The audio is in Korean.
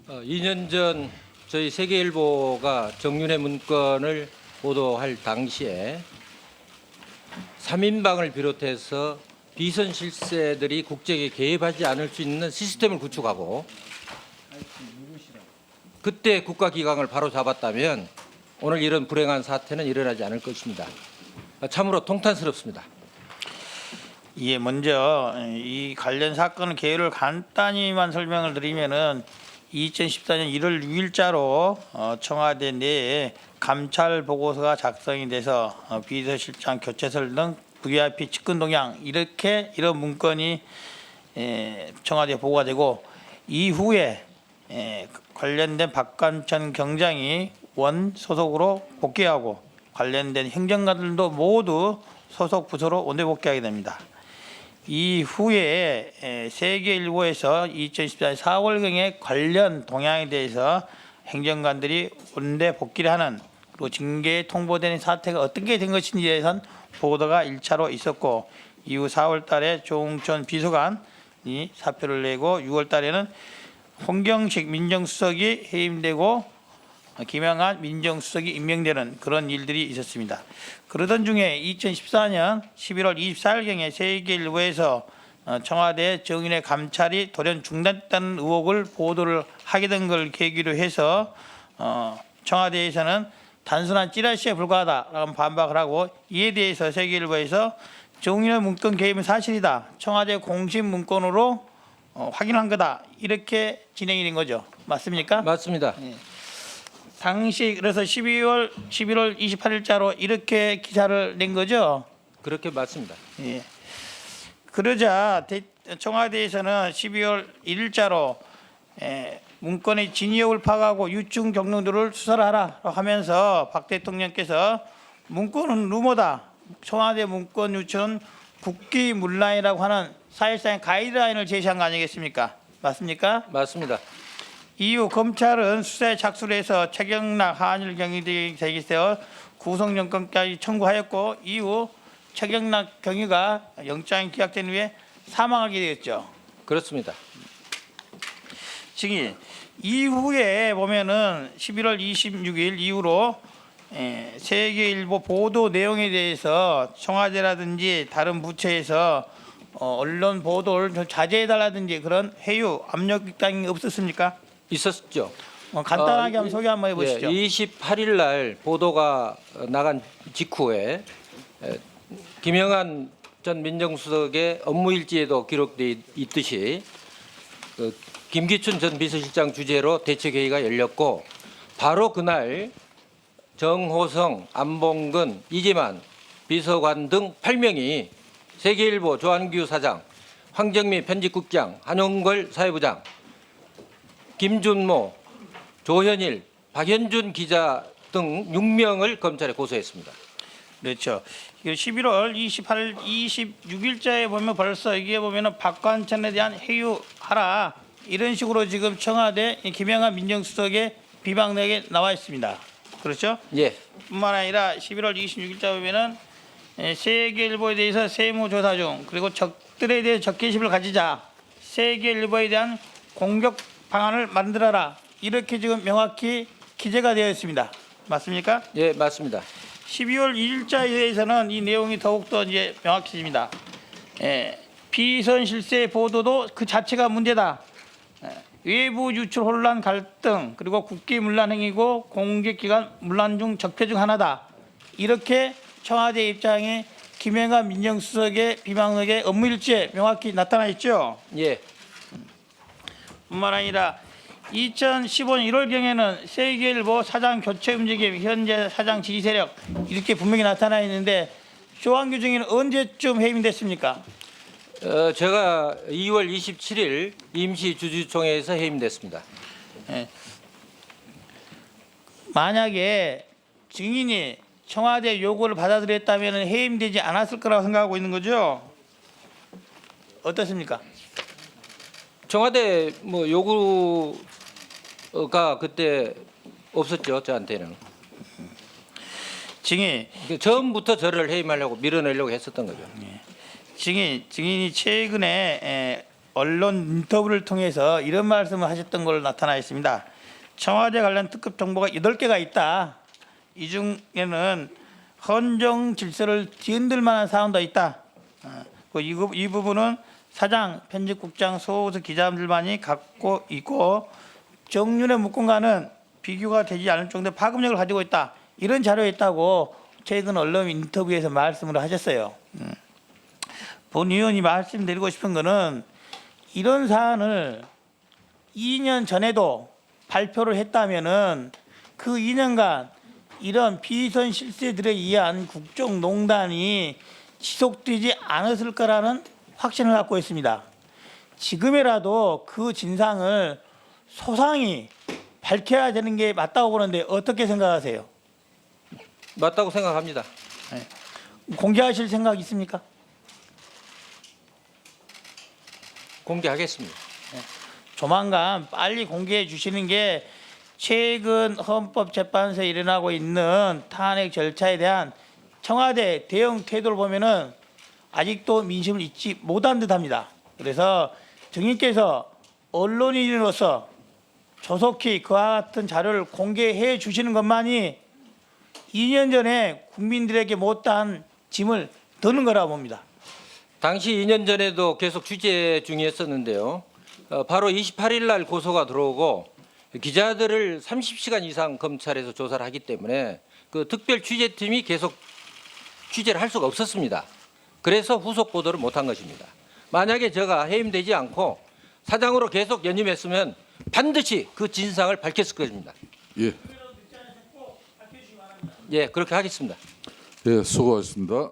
2년 전 저희 세계일보가 정윤회 문건을 보도할 당시에 3인방을 비롯해서 비선 실세들이 국정에 개입하지 않을 수 있는 시스템을 구축하고 그때 국가기강을 바로 잡았다면 오늘 이런 불행한 사태는 일어나지 않을 것입니다. 참으로 통탄스럽습니다. 예, 먼저 이 관련 사건 개요를 간단히만 설명을 드리면은 2014년 1월 6일자로 청와대 내에 감찰 보고서가 작성이 돼서 비서실장 교체설 등 VIP 측근 동향 이런 문건이 청와대에 보고가 되고 이후에 관련된 박관천 경장이 원 소속으로 복귀하고 관련된 행정관들도 모두 소속 부서로 원대 복귀하게 됩니다. 이후에 세계일보에서 2014년 4월경에 관련 동향에 대해서 행정관들이 원대 복귀를 하는 그리고 징계에 통보되는 사태가 어떻게 된 것인지에 대해서는 보도가 1차로 있었고 이후 4월 달에 조응천 비서관이 사표를 내고 6월 달에는 홍경식 민정수석이 해임되고 김영한 민정수석이 임명되는 그런 일들이 있었습니다. 그러던 중에 2014년 11월 24일경에 세계일보에서 청와대 정윤회 감찰이 돌연 중단됐다는 의혹을 보도를 하게 된 걸 계기로 해서 청와대에서는 단순한 찌라시에 불과하다라고 반박을 하고 이에 대해서 세계일보에서 정윤회 문건 개입은 사실이다. 청와대 공식 문건으로 확인한 거다. 이렇게 진행이 된 거죠. 맞습니까? 맞습니다. 예. 당시 그래서 11월 28일자로 이렇게 기사를 낸 거죠. 그렇게 맞습니다. 예. 그러자 청와대에서는 12월 1일자로 문건의 진위역을 파악하고 유증 경로들을 수사를 하라 하면서 박 대통령께서 문건은 루머다. 청와대 문건 유출은 국기문란이라고 하는 사실상의 가이드라인을 제시한 거 아니겠습니까? 맞습니까? 맞습니다. 이후 검찰은 수사에 착수를 해서 최경락 한일 경위들이 제기되어 구속영장까지 청구하였고 이후 최경락 경위가 영장이 기각된 후에 사망하게 되었죠. 그렇습니다. 증인 이후에 보면은 11월 26일 이후로 세계일보 보도 내용에 대해서 청와대라든지 다른 부처에서 언론 보도를 좀 자제해달라든지 그런 회유 압력 당이 없었습니까? 있었죠. 간단하게 한번 소개 한번 해보시죠. 28일 날 보도가 나간 직후에 김영한 전 민정수석의 업무일지에도 기록되어 있듯이 김기춘 전 비서실장 주재로 대책회의가 열렸고 바로 그날 정호성, 안봉근, 이재만 비서관 등 8명이 세계일보 조한규 사장, 황정미 편집국장, 한용걸 사회부장, 김준모, 조현일, 박현준 기자 등 6명을 검찰에 고소했습니다. 그렇죠. 11월 28일, 26일자에 보면 벌써 이게 보면은 박관천에 대한 회유하라 이런 식으로 지금 청와대 김영한 민정수석의 비방내에 나와 있습니다. 그렇죠? 예. 뿐만 아니라 11월 26일자 보면은 세계일보에 대해서 세무조사 중 그리고 적들에 대해 적개심을 가지자 세계일보에 대한 공격 방안을 만들어라 이렇게 지금 명확히 기재가 되어 있습니다. 맞습니까? 예, 맞습니다. 12월 1일자에 대해서는 이 내용이 더욱더 이제 명확해집니다. 비선 실세 보도도 그 자체가 문제다. 외부 유출 혼란 갈등 그리고 국기문란 행위고 공개기관 문란 중 적폐 중 하나다. 이렇게 청와대 입장에 김영한 민정수석의 비방록의 업무일지에 명확히 나타나 있죠. 예. 뿐만 아니라 2015년 1월경에는 세계일보 사장 교체 움직임 현재 사장 지지 세력 이렇게 분명히 나타나 있는데 조한규 증인은 언제쯤 해임됐습니까? 제가 2월 27일 임시주주총회에서 해임됐습니다. 만약에 증인이 청와대 요구를 받아들였다면 해임되지 않았을 거라고 생각하고 있는 거죠? 어떻습니까? 청와대 뭐 요구가 그때 없었죠, 저한테는. 증인 처음부터 저를 해임하려고 밀어내려고 했었던 거죠. 증인이 최근에 언론 인터뷰를 통해서 이런 말씀을 하셨던 걸로 나타나 있습니다. 청와대 관련 특급 정보가 8개가 있다. 이 중에는 헌정 질서를 뒤흔들 만한 사안도 있다. 이 부분은 사장, 편집국장, 소수 기자들만이 갖고 있고 정윤의 문건과는 비교가 되지 않을 정도의 파급력을 가지고 있다. 이런 자료가 있다고 최근 언론 인터뷰에서 말씀을 하셨어요. 본 의원이 말씀드리고 싶은 거는 이런 사안을 2년 전에도 발표를 했다면은 그 2년간 이런 비선 실세들에 의한 국정농단이 지속되지 않았을 거라는 확신을 갖고 있습니다. 지금이라도 그 진상을 소상히 밝혀야 되는 게 맞다고 보는데 어떻게 생각하세요? 맞다고 생각합니다. 공개하실 생각 있습니까? 공개하겠습니다. 조만간 빨리 공개해 주시는 게 최근 헌법재판소에 일어나고 있는 탄핵 절차에 대한 청와대 대응 태도를 보면은 아직도 민심을 잊지 못한 듯합니다. 그래서 정인께서 언론인으로서 조속히 그와 같은 자료를 공개해 주시는 것만이 2년 전에 국민들에게 못다한 짐을 더는 거라고 봅니다. 당시 2년 전에도 계속 취재 중이었었는데요. 바로 28일 날 고소가 들어오고 기자들을 30시간 이상 검찰에서 조사를 하기 때문에 그 특별 취재팀이 계속 취재를 할 수가 없었습니다. 그래서 후속 보도를 못한 것입니다. 만약에 제가 해임되지 않고 사장으로 계속 연임했으면 반드시 그 진상을 밝혔을 것입니다. 예, 예, 그렇게 하겠습니다. 예, 수고하셨습니다.